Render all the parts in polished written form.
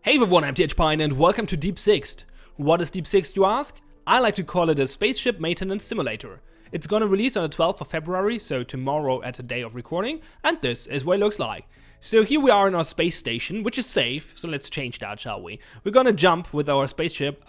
Hey everyone, I'm Pion and welcome to Deep Sixth. What is Deep Sixth, you ask? I like to call it a spaceship maintenance simulator. It's gonna release on the 12th of February, so tomorrow at the day of recording, and this is what it looks like. So here we are in our space station, which is safe, so let's change that, shall we? We're gonna jump with our spaceship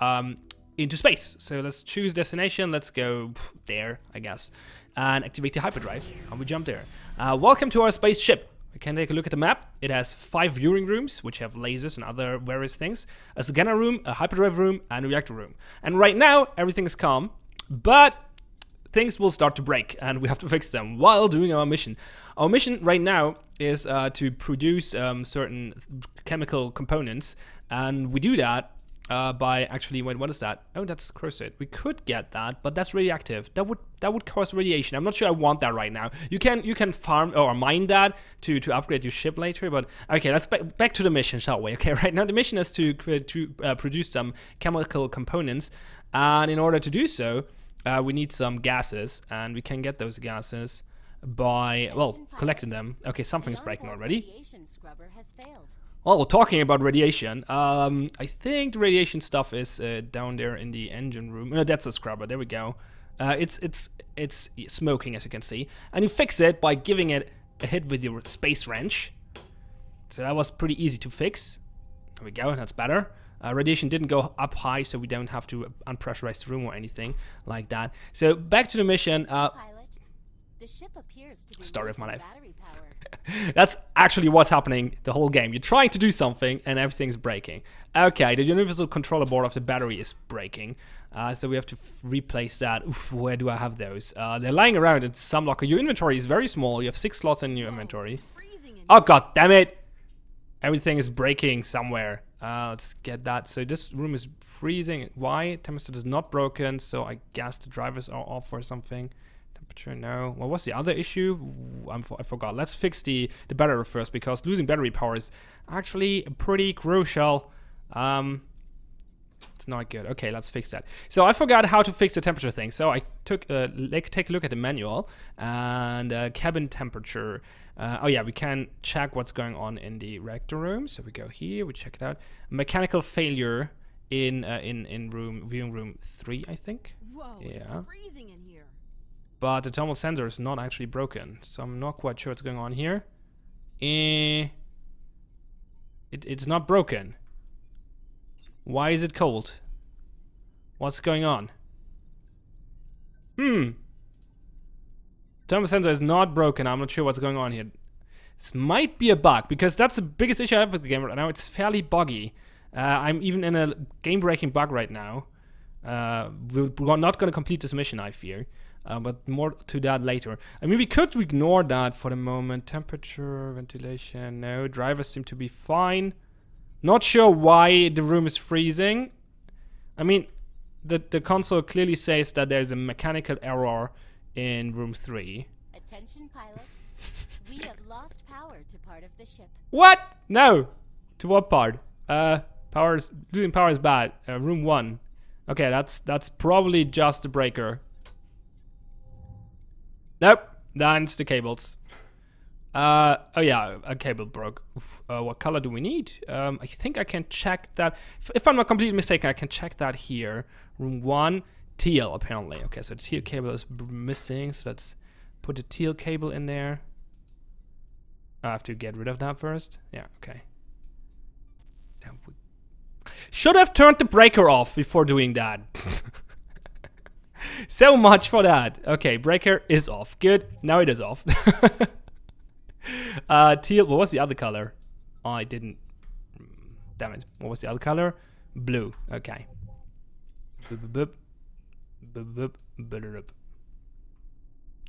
into space. So let's choose destination, let's go there, I guess, and activate the hyperdrive, and we jump there. Welcome to our spaceship. We can take a look at the map. It has 5 viewing rooms, which have lasers and other various things. A scanner room, a hyperdrive room, and a reactor room. And right now, everything is calm, but things will start to break, and we have to fix them while doing our mission. Our mission right now is to produce certain chemical components, and we do that by actually, wait, what is that? Oh, that's corrosive. We could get that, but that's radioactive. That would cause radiation. I'm not sure I want that right now. You can farm or mine that to upgrade your ship later, but okay, let's back to the mission, shall we? Okay, right now the mission is to produce some chemical components, and in order to do so, we need some gases, and we can get those gases by, well, collecting them. Okay, something's breaking already. Well, talking about radiation, I think the radiation stuff is down there in the engine room. No, that's a scrubber. There we go. It's smoking, as you can see, and you fix it by giving it a hit with your space wrench. So that was pretty easy to fix. There we go. That's better. Radiation didn't go up high, so we don't have to unpressurize the room or anything like that. So back to the mission. The ship appears to be story of my life. battery power. That's actually what's happening the whole game. You're trying to do something and everything's breaking. Okay, the universal controller board of the battery is breaking. So we have to replace that. Oof, where do I have those? They're lying around in some locker. Your inventory is very small. You have 6 slots in your inventory. Oh, god damn it! Everything is breaking somewhere. Let's get that. So this room is freezing. Why? Thermostat is not broken, so I guess the drivers are off or something. Temperature, no. What was the other issue? I forgot. Let's fix the battery first, because losing battery power is actually pretty crucial. It's not good. Okay, let's fix that. So I forgot how to fix the temperature thing. So I take a look at the manual and cabin temperature. Oh yeah, we can check what's going on in the reactor room. So we go here, we check it out. Mechanical failure in viewing room 3, I think. Whoa, yeah. it's freezing in here. But the thermal sensor is not actually broken, so I'm not quite sure what's going on here. It's not broken. Why is it cold? What's going on? Thermal sensor is not broken. I'm not sure what's going on here. This might be a bug, because that's the biggest issue I have with the game right now. It's fairly buggy. I'm even in a game-breaking bug right now. We're not going to complete this mission, I fear. But more to that later. I mean, we could ignore that for the moment. Temperature, ventilation, no. Drivers seem to be fine. Not sure why the room is freezing. I mean, the console clearly says that there's a mechanical error in room 3. Attention, pilot. We have lost power to part of the ship. What? No. To what part? Losing power is bad. Room 1. Okay, that's probably just a breaker. Nope, that's the cables. Oh yeah, a cable broke. What color do we need? I think I can check that. If I'm not completely mistaken, I can check that here. Room 1, teal apparently. Okay, so the teal cable is missing, so let's put the teal cable in there. I have to get rid of that first. Yeah, okay. Should have turned the breaker off before doing that. So much for that. Okay, breaker is off. Good. Now it is off. Teal. What was the other color? Oh, I didn't. Damn it. What was the other color? Blue. Okay.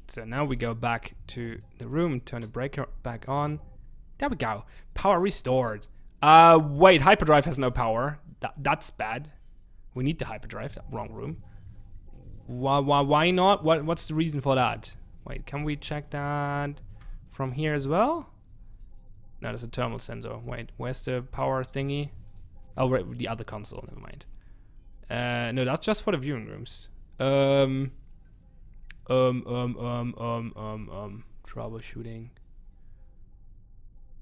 So now we go back to the room and turn the breaker back on. There we go. Power restored. Wait. Hyperdrive has no power. That's bad. We need the hyperdrive. Wrong room. Why not? What's the reason for that? Wait, can we check that from here as well? No, there's a thermal sensor. Wait, where's the power thingy? Oh, right, the other console. Never mind. No, that's just for the viewing rooms. Troubleshooting.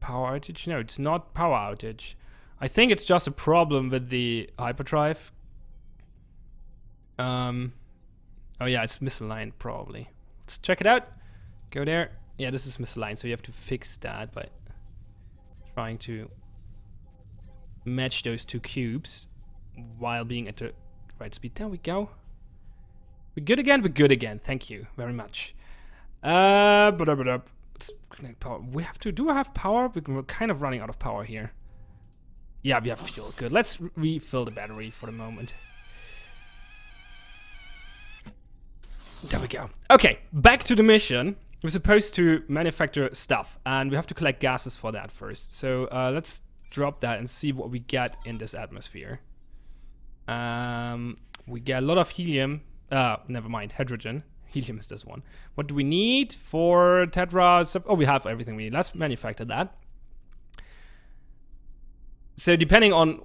Power outage? No, it's not power outage. I think it's just a problem with the hyperdrive. Oh yeah, it's misaligned probably. Let's check it out. Go there. Yeah, this is misaligned, so you have to fix that by trying to match those two cubes while being at the right speed. There we go. We're good again. We're good again. Thank you very much. Let's connect power. We have to. Do I have power? We're kind of running out of power here. Yeah, we have fuel. Good. Let's refill the battery for the moment. There we go. Okay, back to the mission. We're supposed to manufacture stuff, and we have to collect gases for that first. So let's drop that and see what we get in this atmosphere. We get a lot of helium. Never mind, hydrogen. Helium is this one. What do we need for tetra stuff? Oh, we have everything we need. Let's manufacture that. So depending on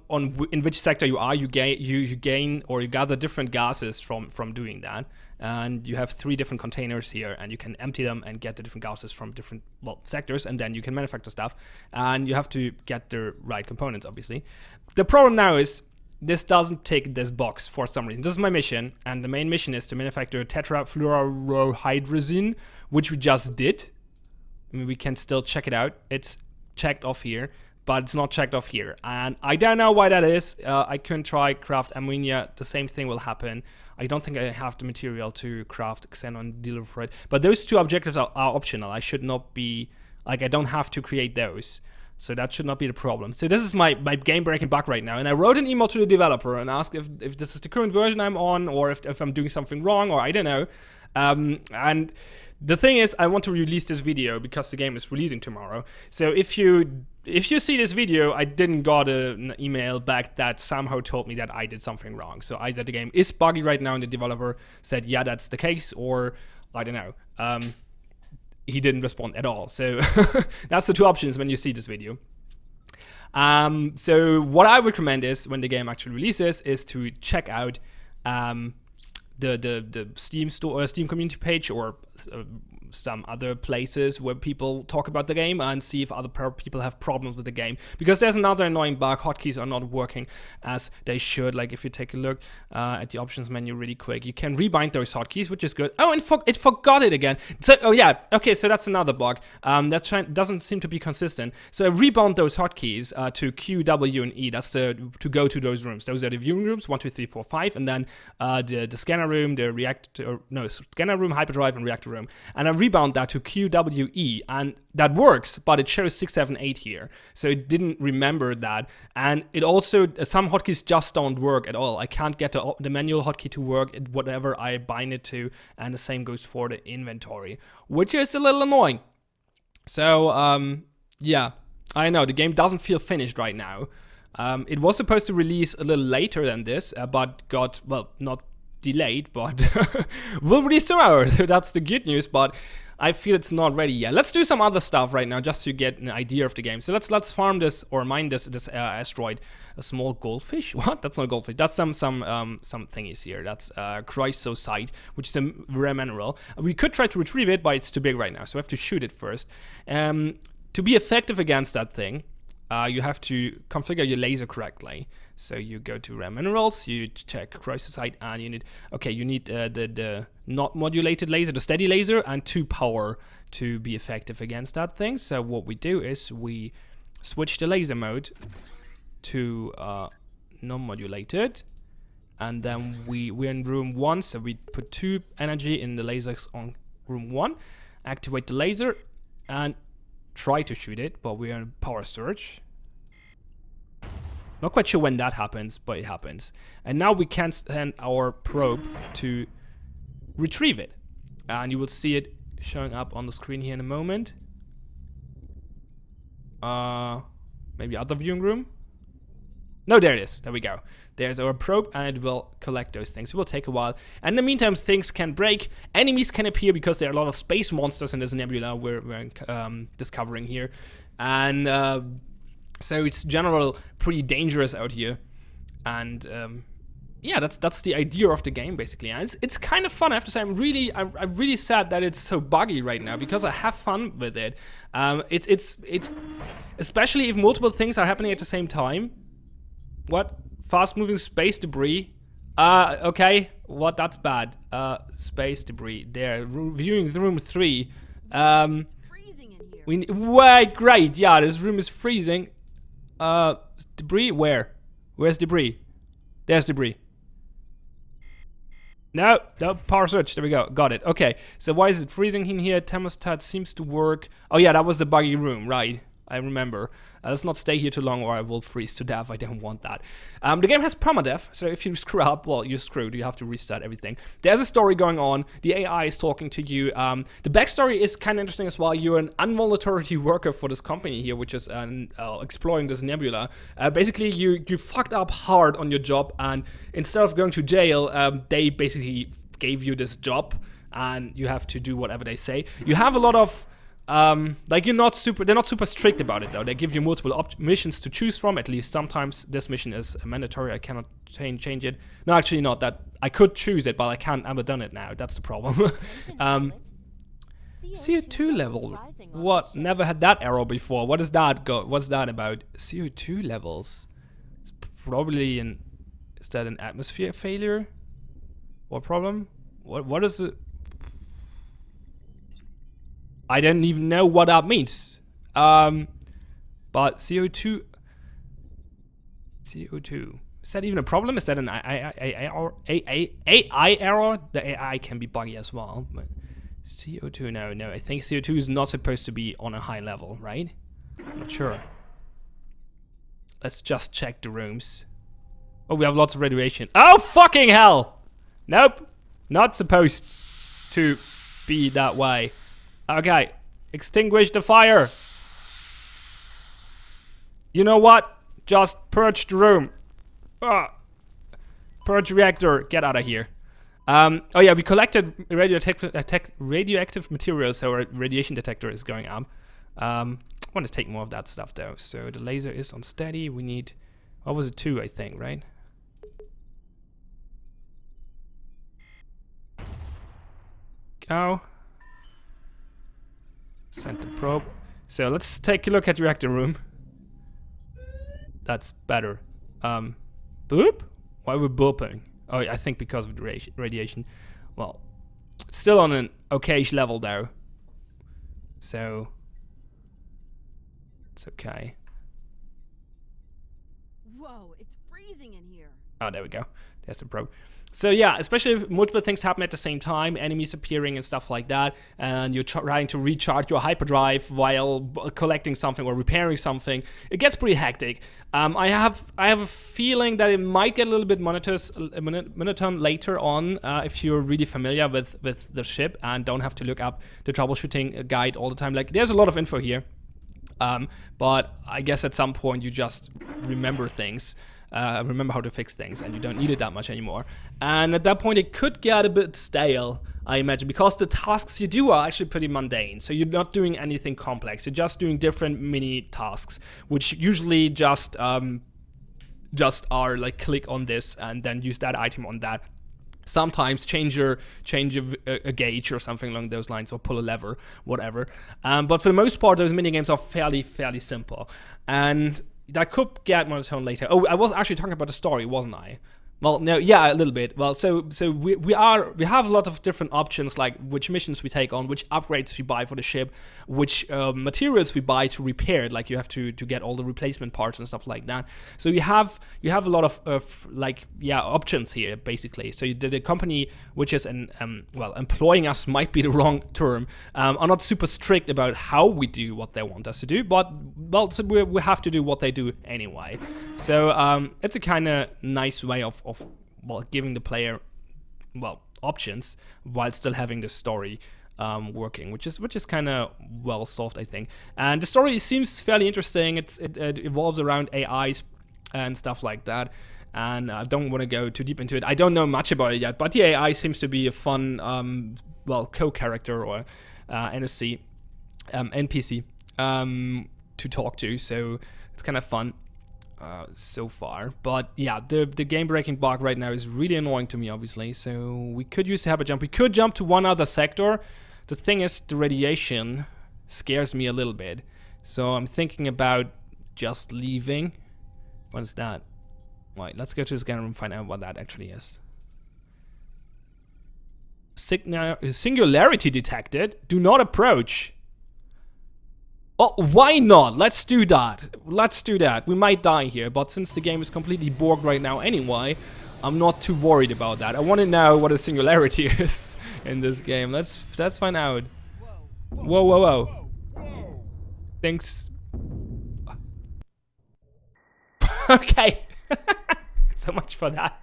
in which sector you are, you gain or you gather different gases from doing that. And you have 3 different containers here, and you can empty them and get the different gases from different sectors, and then you can manufacture stuff. And you have to get the right components, obviously. The problem now is this doesn't take this box for some reason. This is my mission, and the main mission is to manufacture tetrafluorohydrazine, which we just did. I mean, we can still check it out. It's checked off here, but it's not checked off here. And I don't know why that is. I couldn't try craft ammonia. The same thing will happen. I don't think I have the material to craft xenon dealer for it. But those 2 objectives are optional. I should not be, like, I don't have to create those. So that should not be the problem. So this is my game-breaking bug right now. And I wrote an email to the developer and asked if this is the current version I'm on, or if I'm doing something wrong, or I don't know. And the thing is, I want to release this video because the game is releasing tomorrow. So if you see this video, I didn't got an email back that somehow told me that I did something wrong. So either the game is buggy right now and the developer said, yeah, that's the case, or I don't know. He didn't respond at all. So that's the 2 options when you see this video. So what I recommend is, when the game actually releases, is to check out the Steam store, Steam community page, or some other places where people talk about the game, and see if other people have problems with the game. Because there's another annoying bug: hotkeys are not working as they should. Like, if you take a look at the options menu really quick, you can rebind those hotkeys, which is good. Oh, and it forgot it again. So, oh yeah, okay, so that's another bug. That doesn't seem to be consistent. So I rebound those hotkeys to Q, W, and E. That's to go to those rooms. Those are the viewing rooms, 1, 2, 3, 4, 5, and then the scanner room, the scanner room, hyperdrive, and reactor room. And I rebound that to QWE, and that works, but it shows 6, 7, 8 here. So it didn't remember that. And it also, some hotkeys just don't work at all. I can't get the manual hotkey to work, whatever I bind it to, and the same goes for the inventory, which is a little annoying. So, yeah, I know, the game doesn't feel finished right now. It was supposed to release a little later than this, but got, well, not delayed, but will release tomorrow. That's the good news, but I feel it's not ready yet. Let's do some other stuff right now just to get an idea of the game. So let's farm this, or mine this asteroid. A small goldfish? What? That's not a goldfish. That's some thingies here. That's chrysosite, which is a rare mineral. We could try to retrieve it, but it's too big right now, so we have to shoot it first. To be effective against that thing, you have to configure your laser correctly. So you go to rare minerals, you check chrysosite, and you need the not modulated laser, the steady laser, and 2 power to be effective against that thing. So what we do is we switch the laser mode to non-modulated, and then we're in room 1, so we put 2 energy in the lasers on room 1, activate the laser, and try to shoot it, but we're in power storage. Not quite sure when that happens, but it happens. And now we can send our probe to retrieve it. And you will see it showing up on the screen here in a moment. Maybe other viewing room? No, there it is. There we go. There's our probe, and it will collect those things. It will take a while. And in the meantime, things can break. Enemies can appear because there are a lot of space monsters in this nebula we're discovering here. And so it's general pretty dangerous out here. And yeah, that's the idea of the game basically. And it's kind of fun. I have to say, I'm really sad that it's so buggy right now, because I have fun with it. It's especially if multiple things are happening at the same time. What? Fast-moving space debris? Okay. What? That's bad. Space debris. There. Viewing room 3. It's freezing in here. Wait, great. Yeah, this room is freezing. Debris? Where? Where's debris? There's debris. No, power switch. There we go. Got it. Okay. So why is it freezing in here? Thermostat seems to work. Oh yeah, that was the buggy room, right? I remember. Let's not stay here too long or I will freeze to death. I don't want that. The game has permadeath, so if you screw up, well, you're screwed. You have to restart everything. There's a story going on. The AI is talking to you. The backstory is kind of interesting as well. You're an involuntary worker for this company here, which is exploring this nebula. Basically, you fucked up hard on your job, and instead of going to jail, they basically gave you this job, and you have to do whatever they say. You have a lot of like they're not super strict about it though. They give you multiple missions to choose from. At least sometimes this mission is mandatory. I cannot change it. No, actually not. That I could choose it, but I can't ever done it now. That's the problem. CO2 level. What? Never had that error before. What is that? What's that about? CO2 levels. It's probably is that an atmosphere failure? What problem? What is it? I don't even know what that means. But CO2. Is that even a problem? Is that an AI error? The AI can be buggy as well. But CO2, no. I think CO2 is not supposed to be on a high level, right? I'm not sure. Let's just check the rooms. Oh, we have lots of radiation. Oh, fucking hell! Nope. Not supposed to be that way. Okay, extinguish the fire. You know what? Just purge the room. Purge reactor. Get out of here. Oh yeah, we collected radioactive materials, so our radiation detector is going up. I want to take more of that stuff though. So the laser is on steady. We need, what was it, 2, I think, right? Go. Send the probe. So let's take a look at reactor room. That's better. Boop? Why are we booping? Oh, I think because of the radiation. Well, still on an okayish level though. So it's okay. Whoa, it's freezing in here. Oh, there we go. There's the probe. So yeah, especially if multiple things happen at the same time, enemies appearing and stuff like that, and you're trying to recharge your hyperdrive while collecting something or repairing something, it gets pretty hectic. I have a feeling that it might get a little bit monotone later on if you're really familiar with the ship and don't have to look up the troubleshooting guide all the time. Like, there's a lot of info here, but I guess at some point you just remember things. Remember how to fix things, and you don't need it that much anymore. And at that point, it could get a bit stale, I imagine, because the tasks you do are actually pretty mundane. So you're not doing anything complex. You're just doing different mini tasks, which usually just are like click on this and then use that item on that. Sometimes change a gauge or something along those lines, or pull a lever, whatever. But for the most part, those mini games are fairly simple, and that could get monotone later. Oh, I was actually talking about the story, wasn't I? Well, no, yeah, a little bit. Well, so we have a lot of different options, like which missions we take on, which upgrades we buy for the ship, which materials we buy to repair it. Like you have to get all the replacement parts and stuff like that. So you have a lot of like, yeah, options here basically. So the company, which is employing us might be the wrong term, are not super strict about how we do what they want us to do, but well, so we have to do what they do anyway. So it's a kind of nice way of giving the player options while still having the story working, which is kind of well solved, I think. And the story seems fairly interesting. It evolves around AIs and stuff like that, and I don't want to go too deep into it. I don't know much about it yet, but the AI seems to be a fun co-character or NPC to talk to, so it's kind of fun. So far, but yeah, the game breaking bug right now is really annoying to me, obviously. So we could use the hyper jump. We could jump to one other sector. The thing is, the radiation scares me a little bit, so I'm thinking about just leaving. What is that? Right, let's go to the scanner room and find out what that actually is. Singularity detected. Do not approach. Oh, why not? Let's do that. Let's do that. We might die here, but since the game is completely Borg right now anyway, I'm not too worried about that. I want to know what a singularity is in this game. Let's find out. Whoa, whoa, whoa. Thanks. Okay. So much for that.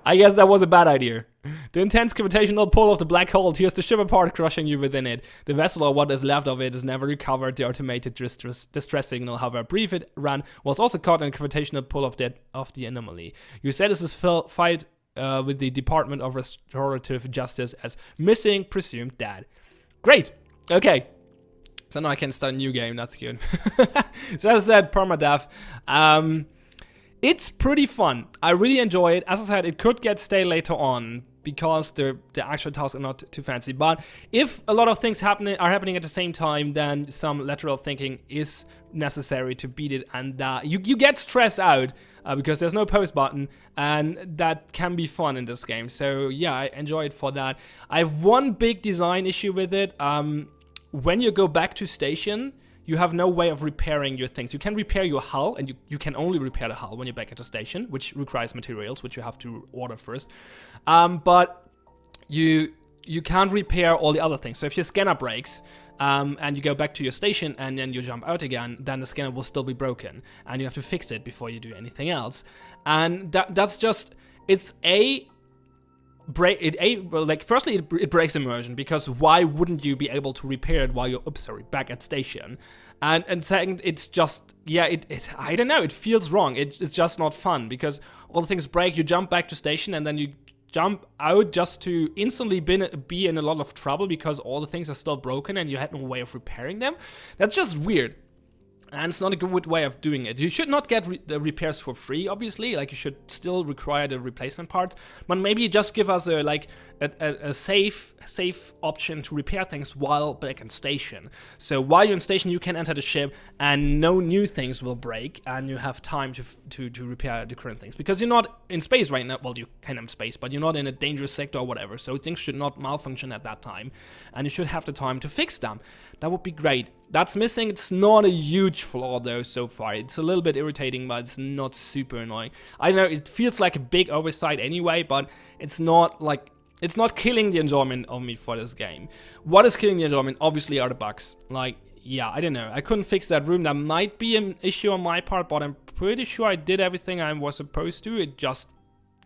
I guess that was a bad idea. The intense gravitational pull of the black hole tears the ship apart, crushing you within it. The vessel, or what is left of it, is never recovered. The automated distress signal, however brief it ran, was also caught in the gravitational pull of the anomaly. Your status is fight with the Department of Restorative Justice as missing, presumed dead. Great. Okay. So now I can start a new game. That's good. So as I said, permadeath. It's pretty fun. I really enjoy it. As I said, it could get stale later on because the actual tasks are not too fancy. But if a lot of things are happening at the same time, then some lateral thinking is necessary to beat it. And you get stressed out because there's no pause button, and that can be fun in this game. So yeah, I enjoy it for that. I have one big design issue with it. When you go back to station, you have no way of repairing your things. You can repair your hull, and you can only repair the hull when you're back at the station, which requires materials, which you have to order first. But you can't repair all the other things. So if your scanner breaks, and you go back to your station and then you jump out again, then the scanner will still be broken, and you have to fix it before you do anything else. And that's just, it's firstly it breaks immersion, because why wouldn't you be able to repair it while you're back at station? And second, it's just, yeah, I don't know, it feels wrong. It's just not fun, because all the things break, you jump back to station, and then you jump out just to instantly be in a lot of trouble because all the things are still broken and you had no way of repairing them. That's just weird. And it's not a good way of doing it. You should not get the repairs for free, obviously. Like, you should still require the replacement parts. But maybe just give us a safe option to repair things while back in station. So while you're in station, you can enter the ship and no new things will break, and you have time to repair the current things. Because you're not in space right now. Well, you kind of in space, but you're not in a dangerous sector or whatever. So things should not malfunction at that time. And you should have the time to fix them. That would be great. That's missing. It's not a huge flaw though so far. It's a little bit irritating, but it's not super annoying. I know it feels like a big oversight anyway, but it's not killing the enjoyment of me for this game. What is killing the enjoyment obviously are the bugs. Like, yeah, I don't know. I couldn't fix that room. That might be an issue on my part, but I'm pretty sure I did everything I was supposed to. It just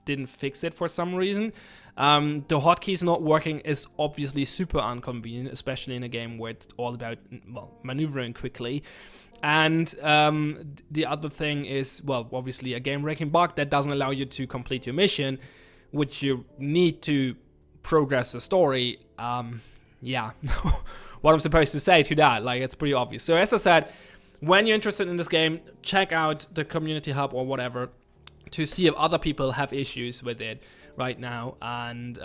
didn't fix it for some reason. The hotkeys not working is obviously super inconvenient, especially in a game where it's all about, well, maneuvering quickly. And the other thing is, well, obviously a game-breaking bug that doesn't allow you to complete your mission, which you need to progress the story. Yeah, what I'm supposed to say to that, like, it's pretty obvious. So as I said, when you're interested in this game, check out the community hub or whatever to see if other people have issues with it right now, and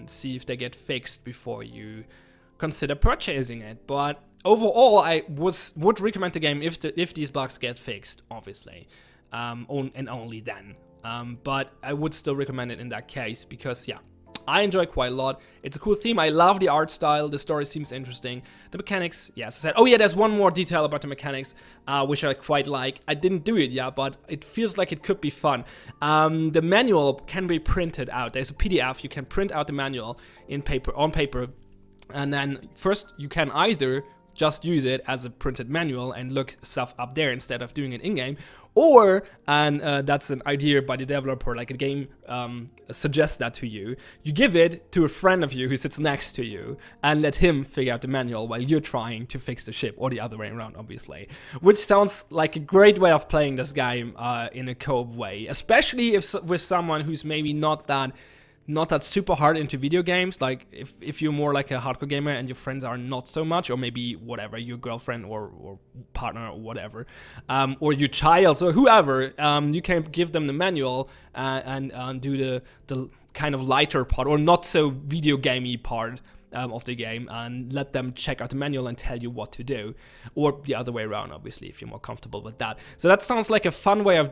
see if they get fixed before you consider purchasing it. But overall, I would recommend the game if these bugs get fixed, obviously, and only then. But I would still recommend it in that case, because yeah, I enjoy it quite a lot. It's a cool theme. I love the art style. The story seems interesting. The mechanics, yes, I said. Oh yeah, there's one more detail about the mechanics, which I quite like. I didn't do it yet, but it feels like it could be fun. The manual can be printed out. There's a PDF. You can print out the manual on paper, and then first you can either just use it as a printed manual and look stuff up there instead of doing it in-game. Or, and that's an idea by the developer, like a game suggests that to you, you give it to a friend of you who sits next to you and let him figure out the manual while you're trying to fix the ship, or the other way around, obviously. Which sounds like a great way of playing this game in a co-op way, especially if with someone who's maybe not that super hard into video games. Like if you're more like a hardcore gamer and your friends are not so much, or maybe whatever, your girlfriend or partner or whatever, or your child or whoever, you can give them the manual and do the kind of lighter part, or not so video gamey part of the game and let them check out the manual and tell you what to do, or the other way around, obviously, if you're more comfortable with that. So that sounds like a fun way of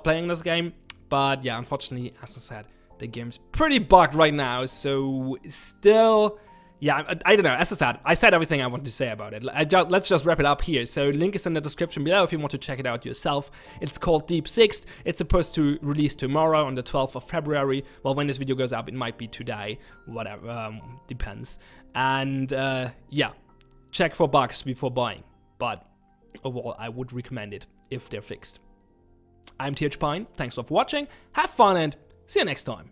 playing this game, but yeah, unfortunately, as I said, the game's pretty bugged right now, so still, yeah, I don't know. As I said everything I wanted to say about it. Let's just wrap it up here. So link is in the description below if you want to check it out yourself. It's called Deep Sixth. It's supposed to release tomorrow on the 12th of February. Well, when this video goes up, it might be today, whatever, depends. And yeah, check for bugs before buying. But overall, I would recommend it if they're fixed. I'm TH Pine. Thanks for watching. Have fun and see you next time.